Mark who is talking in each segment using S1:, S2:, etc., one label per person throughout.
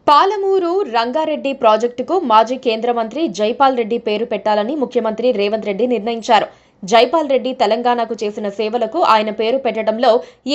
S1: పాలమూరు రంగారెడ్డి ప్రాజెక్టుకు మాజీ కేంద్ర మంత్రి జైపాల్ రెడ్డి పేరు పెట్టాలని ముఖ్యమంత్రి రేవంత్ రెడ్డి నిర్ణయించారు. జైపాల్ రెడ్డి తెలంగాణకు చేసిన సేవలకు ఆయన పేరు పెట్టడంలో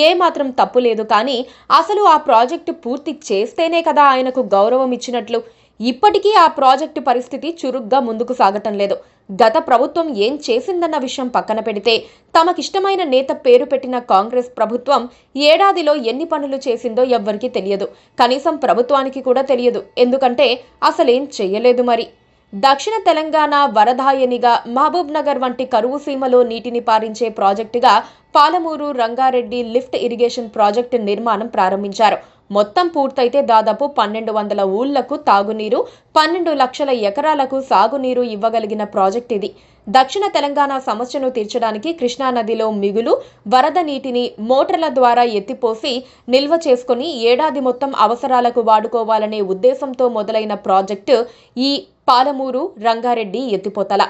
S1: ఏమాత్రం తప్పు లేదు. కానీ అసలు ఆ ప్రాజెక్టు పూర్తి చేస్తేనే కదా ఆయనకు గౌరవం ఇచ్చినట్లు. ఇప్పటికీ ఆ ప్రాజెక్టు పరిస్థితి చురుగ్గా ముందుకు సాగటం లేదు. గత ప్రభుత్వం ఏం చేసిందన్న విషయం పక్కన పెడితే తమకిష్టమైన నేత పేరు పెట్టిన కాంగ్రెస్ ప్రభుత్వం ఏడాదిలో ఎన్ని పనులు చేసిందో ఎవ్వరికీ తెలియదు. కనీసం ప్రభుత్వానికి కూడా తెలియదు. ఎందుకంటే అసలేం చెయ్యలేదు. మరి దక్షిణ తెలంగాణ వరదాయనిగా మహబూబ్ నగర్ వంటి కరువు సీమలో నీటిని పారించే ప్రాజెక్టుగా Palamuru Rangareddy lift irrigation project నిర్మాణం ప్రారంభించారు. మొత్తం పూర్తయితే దాదాపు 1200 ఊళ్లకు తాగునీరు, 12 లక్షల ఎకరాలకు సాగునీరు ఇవ్వగలిగిన ప్రాజెక్ట్ ఇది. దక్షిణ తెలంగాణ సమస్యను తీర్చడానికి కృష్ణానదిలో మిగులు వరద నీటిని మోటార్ల ద్వారా ఎత్తిపోసి నిల్వ చేసుకుని ఏడాది మొత్తం అవసరాలకు వాడుకోవాలనే ఉద్దేశంతో మొదలైన ప్రాజెక్టు ఈ పాలమూరు రంగారెడ్డి ఎత్తిపోతల.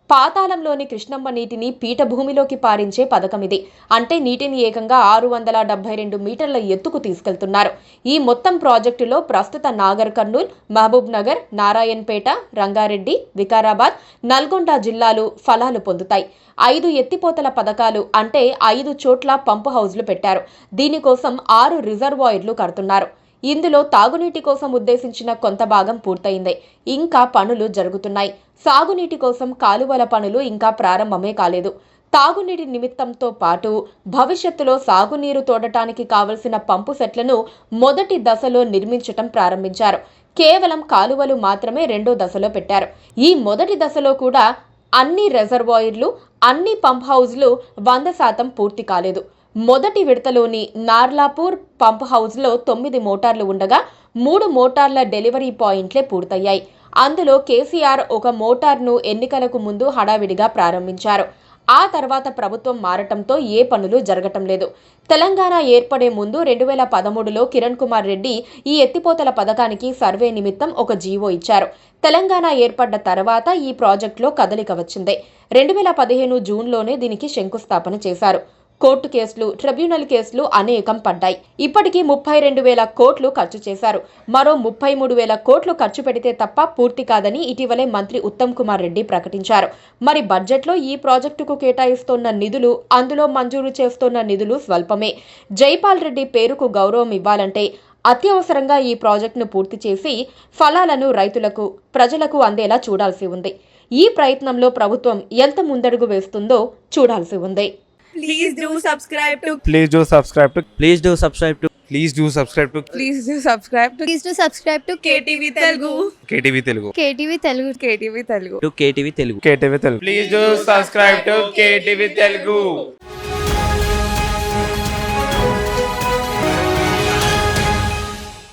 S1: పాతాళంలోని కృష్ణమ్మ నీటిని పీఠభూమిలోకి పారించే పథకం ఇది. అంటే నీటిని ఏకంగా 672 మీటర్ల ఎత్తుకు తీసుకెళ్తున్నారు. ఈ మొత్తం ప్రాజెక్టులో ప్రస్తుత నాగర్ కర్నూల్, మహబూబ్ నగర్, నారాయణపేట, రంగారెడ్డి, వికారాబాద్, నల్గొండ జిల్లాలు ఫలాలు పొందుతాయి. 5 ఎత్తిపోతల పథకాలు అంటే 5 చోట్ల పంపు హౌజ్లు పెట్టారు. దీనికోసం 6 రిజర్వాయర్లు కడుతున్నారు. ఇందులో తాగునీటి కోసం ఉద్దేశించిన కొంత భాగం పూర్తయింది. ఇంకా పనులు జరుగుతున్నాయి. సాగునీటి కోసం కాలువల పనులు ఇంకా ప్రారంభమే కాలేదు. తాగునీటి నిమిత్తంతో పాటు భవిష్యత్తులో సాగునీరు తోడటానికి కావలసిన పంపు సెట్లను మొదటి దశలో నిర్మించటం ప్రారంభించారు. కేవలం కాలువలు మాత్రమే రెండో దశలో పెట్టారు. ఈ మొదటి దశలో కూడా అన్ని రిజర్వాయర్లు, అన్ని పంప్ హౌజ్లు 100% పూర్తి కాలేదు. మొదటి విడతలోని నార్లాపూర్ పంప్ హౌజ్లో 9 మోటార్లు ఉండగా 3 మోటార్ల డెలివరీ పాయింట్లే పూర్తయ్యాయి. అందులో కేసీఆర్ ఒక మోటార్ను ఎన్నికలకు ముందు హడావిడిగా ప్రారంభించారు. ఆ తర్వాత ప్రభుత్వం మారటంతో ఏ పనులు జరగటం లేదు. తెలంగాణ ఏర్పడే ముందు 2013లో కిరణ్ కుమార్ రెడ్డి ఈ ఎత్తిపోతల పథకానికి సర్వే నిమిత్తం ఒక జీవో ఇచ్చారు. తెలంగాణ ఏర్పడ్డ తర్వాత ఈ ప్రాజెక్టులో కదలిక వచ్చింది. 2015 జూన్లోనే దీనికి శంకుస్థాపన చేశారు. కోర్టు కేసులు, ట్రిబ్యునల్ కేసులు అనేకం పడ్డాయి. ఇప్పటికీ 32,000 కోట్లు ఖర్చు చేశారు. మరో 33,000 కోట్లు ఖర్చు పెడితే తప్ప పూర్తి కాదని ఇటీవలే మంత్రి ఉత్తమ్ కుమార్ రెడ్డి ప్రకటించారు. మరి బడ్జెట్లో ఈ ప్రాజెక్టుకు కేటాయిస్తోన్న నిధులు, అందులో మంజూరు చేస్తోన్న నిధులు స్వల్పమే. జైపాల్ రెడ్డి పేరుకు గౌరవం ఇవ్వాలంటే అత్యవసరంగా ఈ ప్రాజెక్టును పూర్తి చేసి ఫలాలను రైతులకు, ప్రజలకు అందేలా చూడాల్సి ఉంది. ఈ ప్రయత్నంలో ప్రభుత్వం ఎంత ముందడుగు వేస్తుందో చూడాల్సి ఉంది.
S2: Please do subscribe to.
S3: Please do subscribe to.
S4: Please do subscribe to.
S3: Please do subscribe to.
S2: Please do subscribe to.
S5: Please do subscribe to
S2: KTV Telugu.
S3: KTV Telugu.
S5: KTV Telugu.
S2: KTV Telugu.
S4: KTV Telugu.
S3: KTV Telugu. Please do subscribe to KTV Telugu.